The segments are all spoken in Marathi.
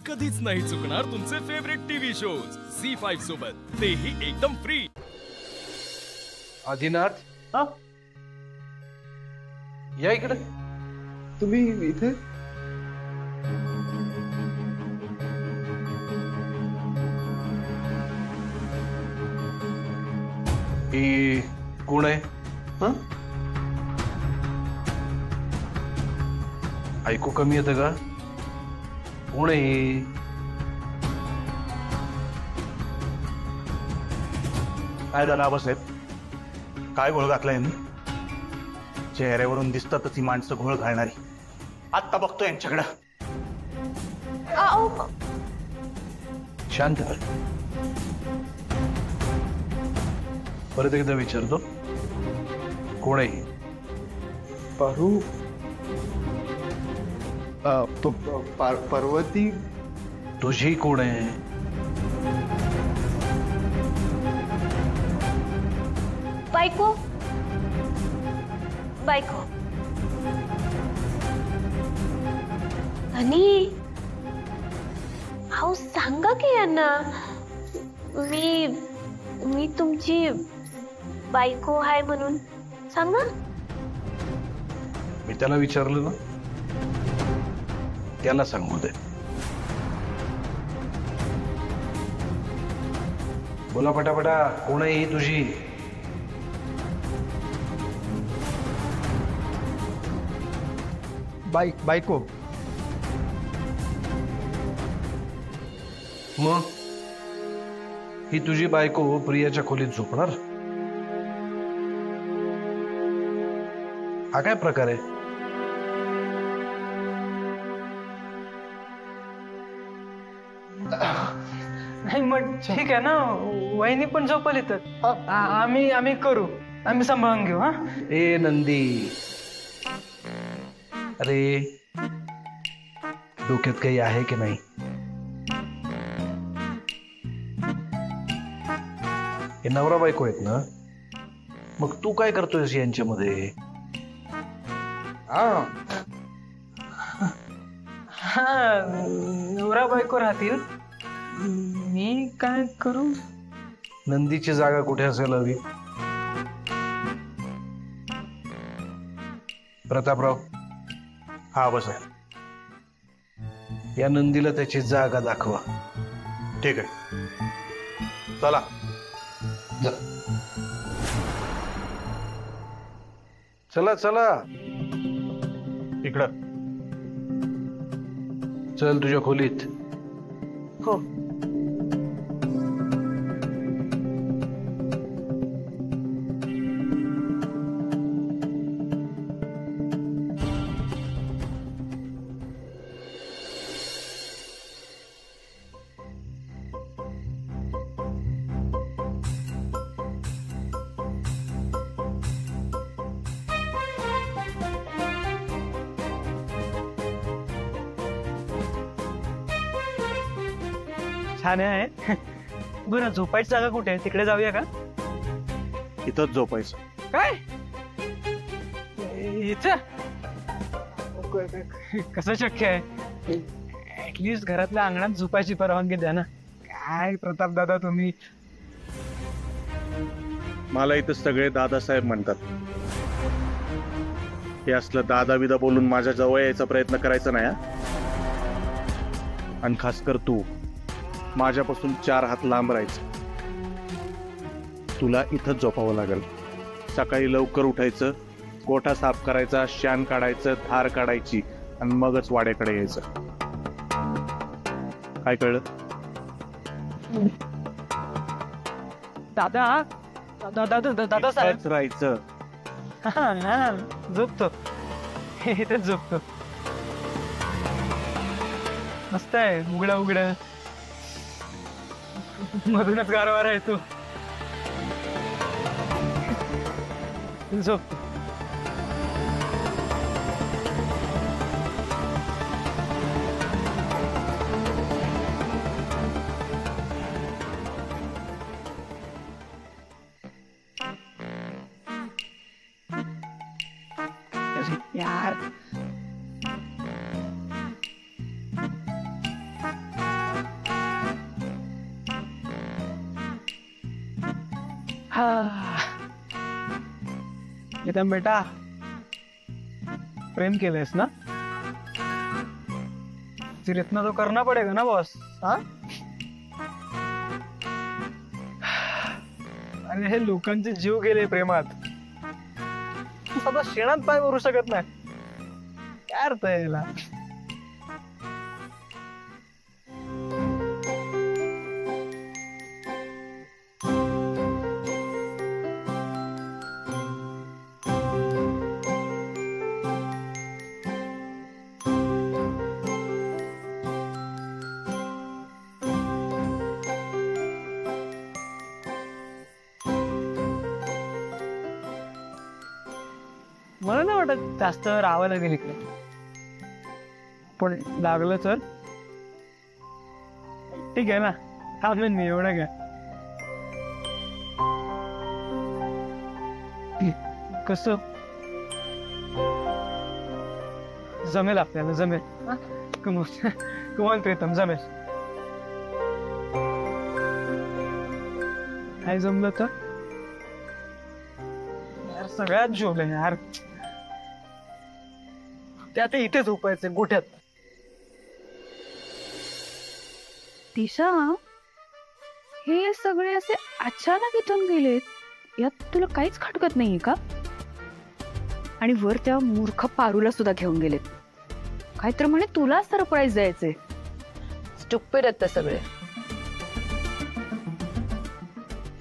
कधीच नाही चुकणार तुमचे फेवरेट टीव्ही शोज झी5 सोबत, तेही एकदम फ्री। आदिनाथ, हा? या इकडे। तुम्ही इथे? ही कोण आहे? हा? ऐकू कमी येतं का? कोण आहे ही? काय झालं आबासाहेब? काय घोळ घातला यांनी? चेहऱ्यावरून दिसतातच ही माणसं घोळ घालणारी। आत्ता बघतो यांच्याकडं। शांत कर। परत एकदा विचारतो, कोण आहे ही? पारू पर्वती तुझी कोण आहे? बायको बायको आणि अहो सांगा की यांना, मी तुमची बायको आहे म्हणून सांगा। मी त्याला विचारलं ना, त्याला सांगू दे। बोला पटापटा, कोण आहे ही तुझी? बायको। मग ही तुझी बायको प्रियाच्या खोलीत झोपणार? हा काय प्रकार आहे? नाही मग ठीक आहे ना, वहिनी पण झोपल इथं। आम्ही करू, आम्ही सांभाळून घेऊ। हा ए नंदी, अरे डोक्यात काही आहे की नाही? हे नवरा बायको आहेत ना, मग तू काय करतोयस यांच्यामध्ये? हा नवरा बायको राहतील, मी काय करू? नंदीची जागा कुठे असेल हवी? प्रतापराव, हा आबासाहेब, या नंदीला त्याची जागा दाखवा। ठीक आहे, चला। चला चला, इकडं चल तुझ्या खोलीत। हो छान आहे। बरं झोपायची जागा कुठे आहे? तिकडे जाऊया का? इथंच झोपायचं। काय इथं? कसं शक्य आहे? ऍटलिस्ट घरातल्या अंगणात झोपायची परवानगी द्या ना। काय प्रताप दादा तुम्ही? मला इथं सगळे दादासाहेब म्हणतात। हे असलं दादा बिदा बोलून माझ्या जवळ यायचा प्रयत्न करायचा नाही। आणि खास कर तू माझ्यापासून 4 हात लांब राहायचं। तुला इथंच झोपावं लागेल। सकाळी लवकर उठायचं, गोठा साफ करायचा, शान काढायचं, धार काढायची आणि मगच वाड्याकडे यायचं। काय कळलं? दादा दादा दादा साहेब इथंच राहायचं। झोपतो, इथेच झोपतो। मस्त आहे, उघडा उघडा, मधूनच गारवा राहतो। झोप। यार प्रीतम बेटा, प्रेम केलंयस ना? फिर इतना तो करना पड़ेगा ना बॉस. हाँ, अरे हे लोकांचे जीव गेले प्रेमात. आता शेणात पाय भरू शकत नाही. काय अर्थ आहे याला? मला नाही वाटत जास्त राहावं लागेल इकडे, पण लागलं तर ठीक आहे ना. थांबेन मी, एवढं काय. कसं जमेल आपल्याला, जमेल. कमॉन प्रीतम, जमेल. काय जमलं तर यार, सगळ्यात झोप आहे यार. ते आता इथेच झोपायचं गोठ्यात. दिशा, हे सगळे असे अचानक इथून गेलेत, यात तुला काहीच खटकत नाहीये का? आणि वर त्या मूर्ख पारूला सुद्धा घेऊन गेलेत. काय तर म्हणे तुला सरप्राईज द्यायचे. स्टुपिड आहेत ते सगळे.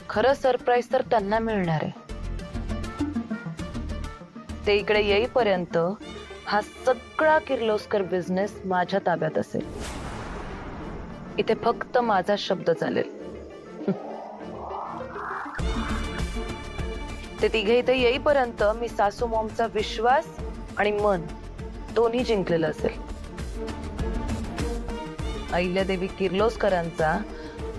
खरं सरप्राईज तर त्यांना मिळणार आहे. ते इकडे येईपर्यंत हा सगळा किर्लोस्कर बिझनेस माझ्या ताब्यात असेल. इथे फक्त माझा शब्द चालेल. ते तिघे इथे येईपर्यंत मी सासू मॉमचा विश्वास आणि मन दोन्ही जिंकलेलं असेल. अहिल्यादेवी किर्लोस्करांचा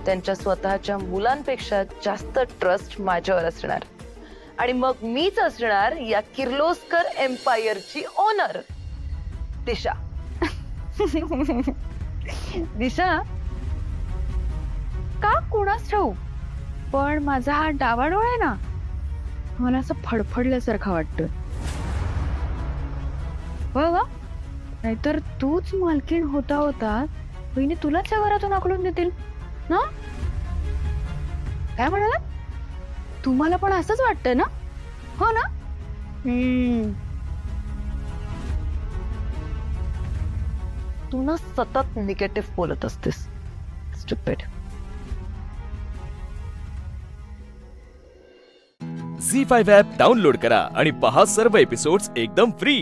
त्यांच्या स्वतःच्या मुलांपेक्षा जास्त ट्रस्ट माझ्यावर असणार. आणि मग मीच असणार या किर्लोस्कर एम्पायरची ओनर. दिशा. दिशा, का कोणास ठाऊ, पण माझा हा डावा डोळा आहे ना, मला असं फडफडल्यासारखं वाटतं. बघा, नाहीतर तूच मालकीण होता होता बहिणी तुलाच या घरातून हाकलून देतील ना. काय म्हणाला? तुम्हाला पण असंच वाटतं ना? हो ना? तू ना सतत निगेटिव्ह बोलत असतेस. स्टुपिड. झी5 ॲप डाउनलोड करा आणि पहा सर्व एपिसोड्स एकदम फ्री.